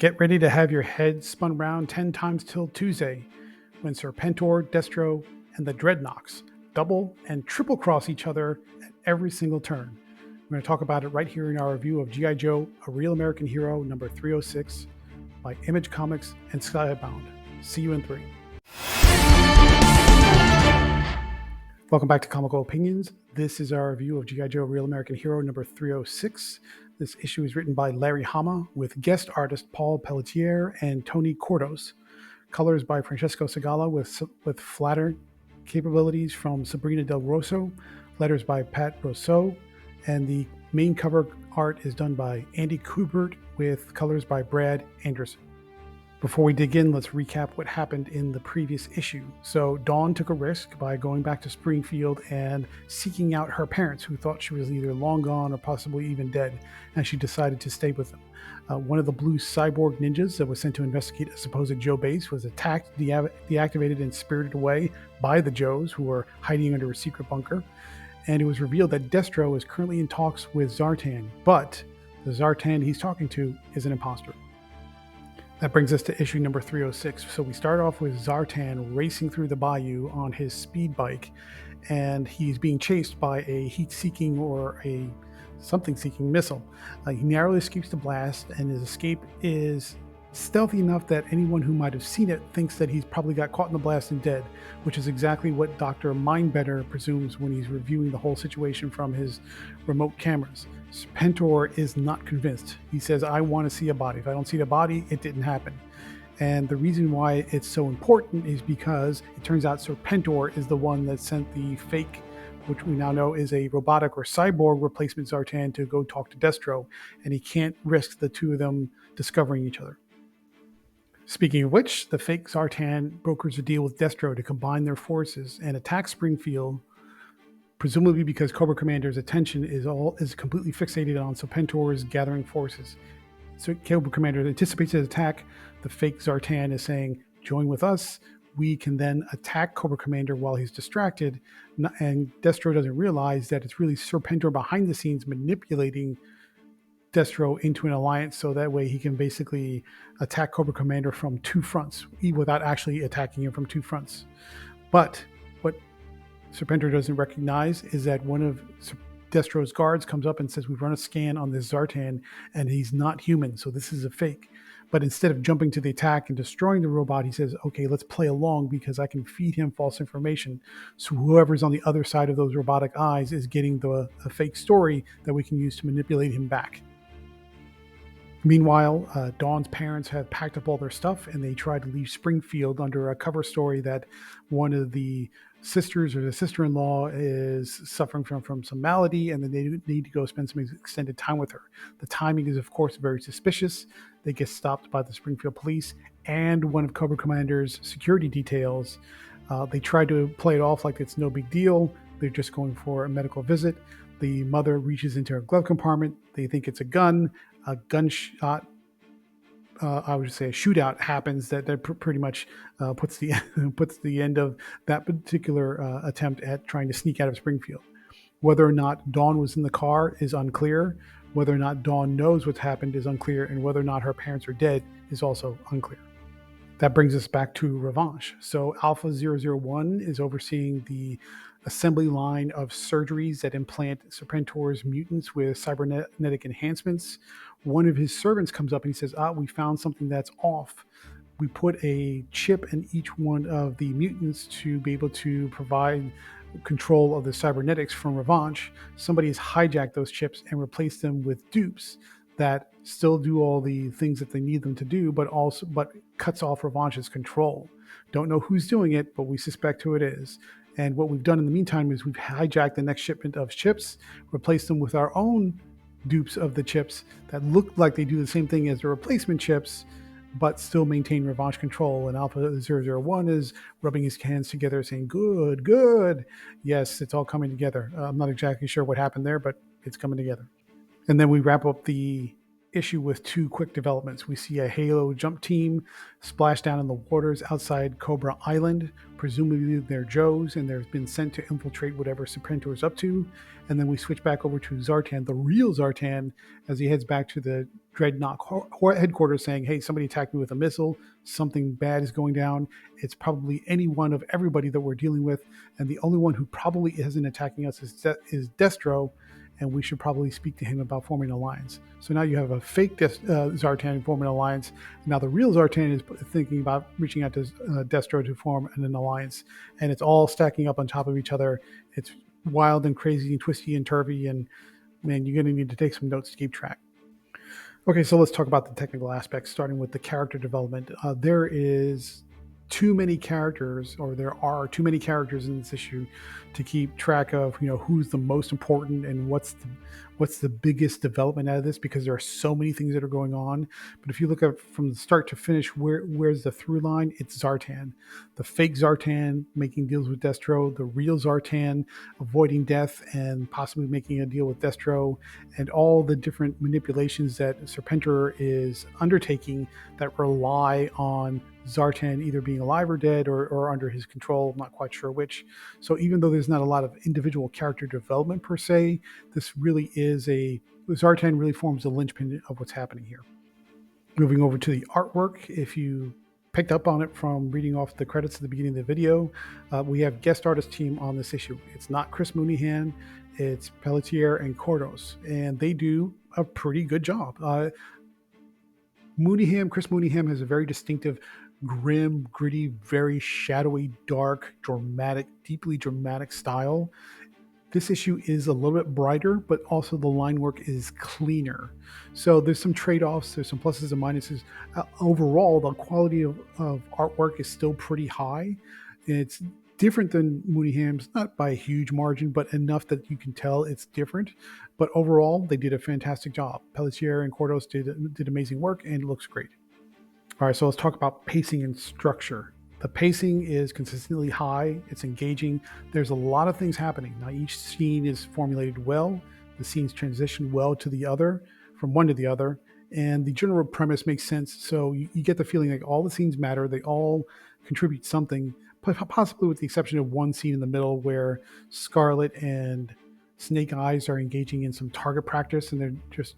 Get ready to have your head spun round 10 times till Tuesday when Serpentor, Destro, and the Dreadnoks double and triple cross each other at every single turn. We're going to talk about it right here in our review of G.I. Joe, A Real American Hero, number 306 by Image Comics and Skybound. See you in 3. Welcome back to Comical Opinions. This is our review of G.I. Joe, Real American Hero, number 306. This issue is written by Larry Hama with guest artist Paul Pelletier and Tony Cordos. Colors by Francesco Segala with flatter capabilities from Sabrina Del Rosso. Letters by Pat Rousseau. And the main cover art is done by Andy Kubert with colors by Brad Anderson. Before we dig in, let's recap what happened in the previous issue. So Dawn took a risk by going back to Springfield and seeking out her parents, who thought she was either long gone or possibly even dead, and she decided to stay with them. One of the blue cyborg ninjas that was sent to investigate a supposed Joe base was attacked, deactivated, and spirited away by the Joes, who were hiding under a secret bunker. And it was revealed that Destro is currently in talks with Zartan, but the Zartan he's talking to is an imposter. That brings us to issue number 306. So we start off with Zartan racing through the bayou on his speed bike, and he's being chased by a heat-seeking or a something-seeking missile. He narrowly escapes the blast, and his escape is stealthy enough that anyone who might have seen it thinks that he's probably got caught in the blast and dead, which is exactly what Dr. Mindbetter presumes when he's reviewing the whole situation from his remote cameras. Serpentor is not convinced. He says, I want to see a body. If I don't see the body, it didn't happen. And the reason why it's so important is because it turns out Serpentor is the one that sent the fake, which we now know is a robotic or cyborg replacement Zartan, to go talk to Destro, and he can't risk the two of them discovering each other. Speaking of which, the fake Zartan brokers a deal with Destro to combine their forces and attack Springfield, presumably because Cobra Commander's attention is completely fixated on Serpentor's gathering forces. So Cobra Commander anticipates his attack. The fake Zartan is saying, join with us. We can then attack Cobra Commander while he's distracted. And Destro doesn't realize that it's really Serpentor behind the scenes manipulating Destro into an alliance, so that way he can basically attack Cobra Commander from two fronts without actually attacking him from two fronts. But what Serpentor doesn't recognize is that one of Destro's guards comes up and says, we've run a scan on this Zartan and he's not human, so this is a fake. But instead of jumping to the attack and destroying the robot, he says, okay, let's play along because I can feed him false information. So whoever's on the other side of those robotic eyes is getting the fake story that we can use to manipulate him back. Meanwhile, Dawn's parents have packed up all their stuff and they try to leave Springfield under a cover story that one of the sisters or the sister-in-law is suffering from some malady, and then they need to go spend some extended time with her. The timing is, of course, very suspicious. They get stopped by the Springfield police and one of Cobra Commander's security details. They try to play it off like it's no big deal. They're just going for a medical visit. The mother reaches into her glove compartment. They think it's a gun. A gunshot, I would say a shootout happens that pretty much puts the end of that particular attempt at trying to sneak out of Springfield. Whether or not Dawn was in the car is unclear. Whether or not Dawn knows what's happened is unclear. And whether or not her parents are dead is also unclear. That brings us back to Revanche. So Alpha 001 is overseeing the assembly line of surgeries that implant Serpentor's mutants with cybernetic enhancements. One of his servants comes up and he says, we found something that's off. We put a chip in each one of the mutants to be able to provide control of the cybernetics from Revanche. Somebody has hijacked those chips and replaced them with dupes that still do all the things that they need them to do, but cuts off Revanche's control. Don't know who's doing it, but we suspect who it is. And what we've done in the meantime is we've hijacked the next shipment of chips, replaced them with our own dupes of the chips that look like they do the same thing as the replacement chips, but still maintain Revanche control. And Alpha 001 is rubbing his hands together saying, good, good. Yes, it's all coming together. I'm not exactly sure what happened there, but it's coming together. And then we wrap up the issue with two quick developments. We see a Halo jump team splash down in the waters outside Cobra Island. Presumably they're Joes, and they've been sent to infiltrate whatever Serpentor is up to. And then we switch back over to Zartan, the real Zartan, as he heads back to the Dreadnok headquarters saying, hey, somebody attacked me with a missile. Something bad is going down. It's probably any one of everybody that we're dealing with. And the only one who probably isn't attacking us is Destro. And we should probably speak to him about forming an alliance. So now you have a fake Zartan forming an alliance. Now the real Zartan is thinking about reaching out to Destro to form an alliance. And it's all stacking up on top of each other. It's wild and crazy and twisty and turvy. And man, you're going to need to take some notes to keep track. Okay, so let's talk about the technical aspects, starting with the character development. There is too many characters, or there are too many characters in this issue to keep track of, who's the most important and what's the biggest development out of this, because there are so many things that are going on. But if you look at from the start to finish, where's the through line? It's Zartan, the fake Zartan making deals with Destro, the real Zartan avoiding death and possibly making a deal with Destro, and all the different manipulations that Serpentor is undertaking that rely on Zartan either being alive or dead or under his control. I'm not quite sure which. So even though there's not a lot of individual character development per se, this really is Zartan really forms the linchpin of what's happening here. Moving over to the artwork, if you picked up on it from reading off the credits at the beginning of the video, we have guest artist team on this issue. It's not Chris Mooneyham, it's Pelletier and Cordos, and they do a pretty good job. Chris Mooneyham has a very distinctive, grim, gritty, very shadowy, dark, dramatic, deeply dramatic style. This issue is a little bit brighter, but also the line work is cleaner. So there's some trade-offs, there's some pluses and minuses. Overall, the quality of artwork is still pretty high. It's different than Mooneyham's, not by a huge margin, but enough that you can tell it's different. But overall, they did a fantastic job. Pelletier and Cordos did amazing work, and it looks great. All right, so let's talk about pacing and structure. The pacing is consistently high. It's engaging. There's a lot of things happening. Now, each scene is formulated well. The scenes transition well to the other, from one to the other. And the general premise makes sense. So you get the feeling like all the scenes matter. They all contribute something, possibly with the exception of one scene in the middle where Scarlet and Snake Eyes are engaging in some target practice, and they're just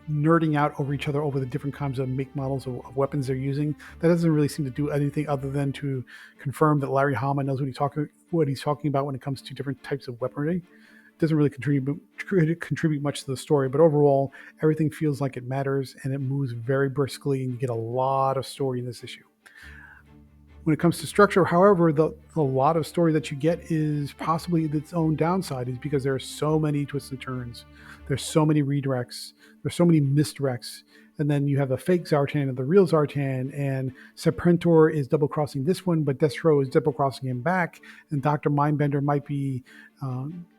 nerding out over each other over the different kinds of make models of weapons they're using. That doesn't really seem to do anything other than to confirm that Larry Hama knows what he's talking about when it comes to different types of weaponry. It doesn't really contribute much to the story, but overall, everything feels like it matters, and it moves very briskly, and you get a lot of story in this issue. When it comes to structure, however, the lot of story that you get is possibly its own downside, is because there are so many twists and turns. There's so many redirects. There's so many misdirects. And then you have the fake Zartan and the real Zartan, and Serpentor is double-crossing this one, but Destro is double-crossing him back, and Dr. Mindbender might be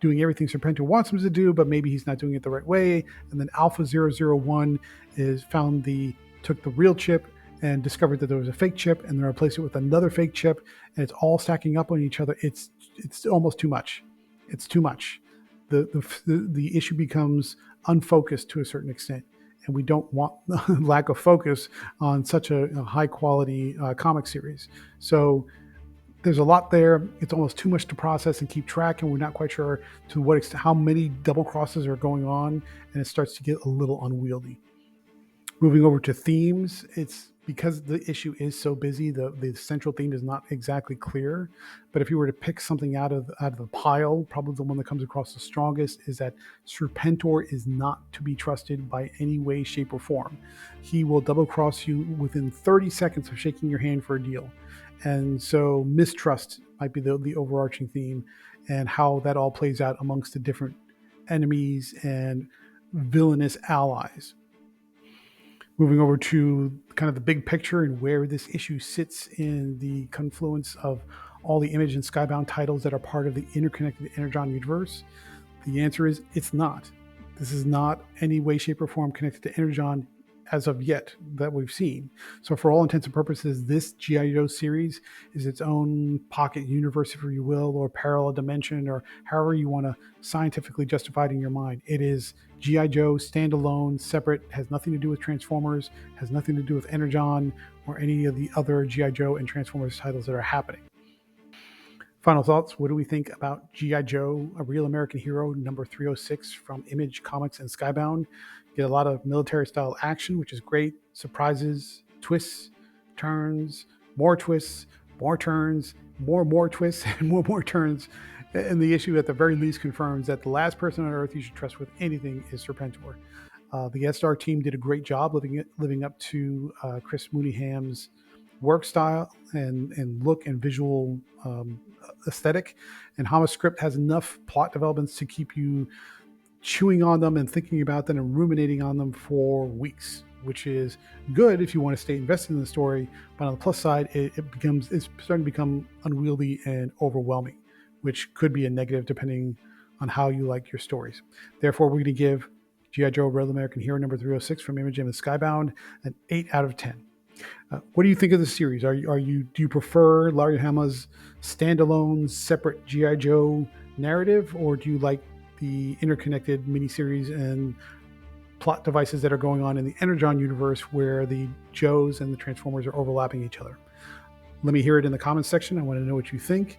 doing everything Serpentor wants him to do, but maybe he's not doing it the right way. And then Alpha 001 took the real chip and discovered that there was a fake chip, and then replaced it with another fake chip, and it's all stacking up on each other. It's almost too much. It's too much. The issue becomes unfocused to a certain extent, and we don't want lack of focus on such a high quality comic series. So there's a lot there. It's almost too much to process and keep track, and we're not quite sure to what extent, how many double crosses are going on, and it starts to get a little unwieldy. Moving over to themes, it's because the issue is so busy, the central theme is not exactly clear. But if you were to pick something out of the pile, probably the one that comes across the strongest is that Serpentor is not to be trusted by any way, shape, or form. He will double cross you within 30 seconds of shaking your hand for a deal. And so mistrust might be the overarching theme, and how that all plays out amongst the different enemies and villainous allies. Moving over to kind of the big picture and where this issue sits in the confluence of all the Image and Skybound titles that are part of the interconnected Energon universe, the answer is it's not. This is not any way, shape, or form connected to Energon as of yet that we've seen. So for all intents and purposes, this G.I. Joe series is its own pocket universe, if you will, or parallel dimension, or however you want to scientifically justify it in your mind. It is G.I. Joe standalone, separate, has nothing to do with Transformers, has nothing to do with Energon or any of the other G.I. Joe and Transformers titles that are happening. Final thoughts. What do we think about G.I. Joe, A Real American Hero, number 306 from Image Comics and Skybound? Get a lot of military-style action, which is great. Surprises, twists, turns, more twists, more turns, more twists, and more turns. And the issue, at the very least, confirms that the last person on Earth you should trust with anything is Serpentor. The Guest Star team did a great job living up to Chris Mooneyham's work style and look and visual aesthetic. And Hama's script has enough plot developments to keep you chewing on them and thinking about them and ruminating on them for weeks, which is good if you want to stay invested in the story. But on the plus side, it's starting to become unwieldy and overwhelming, which could be a negative depending on how you like your stories. Therefore, we're going to give G.I. Joe Real American Hero number 306 from Image and Skybound an 8 out of 10. What do you think of the series? Do you prefer Larry Hama's standalone, separate G.I. Joe narrative, or do you like the interconnected miniseries and plot devices that are going on in the Energon universe, where the Joes and the Transformers are overlapping each other? Let me hear it in the comments section. I want to know what you think.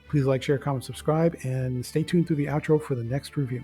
Please like, share, comment, subscribe, and stay tuned through the outro for the next review.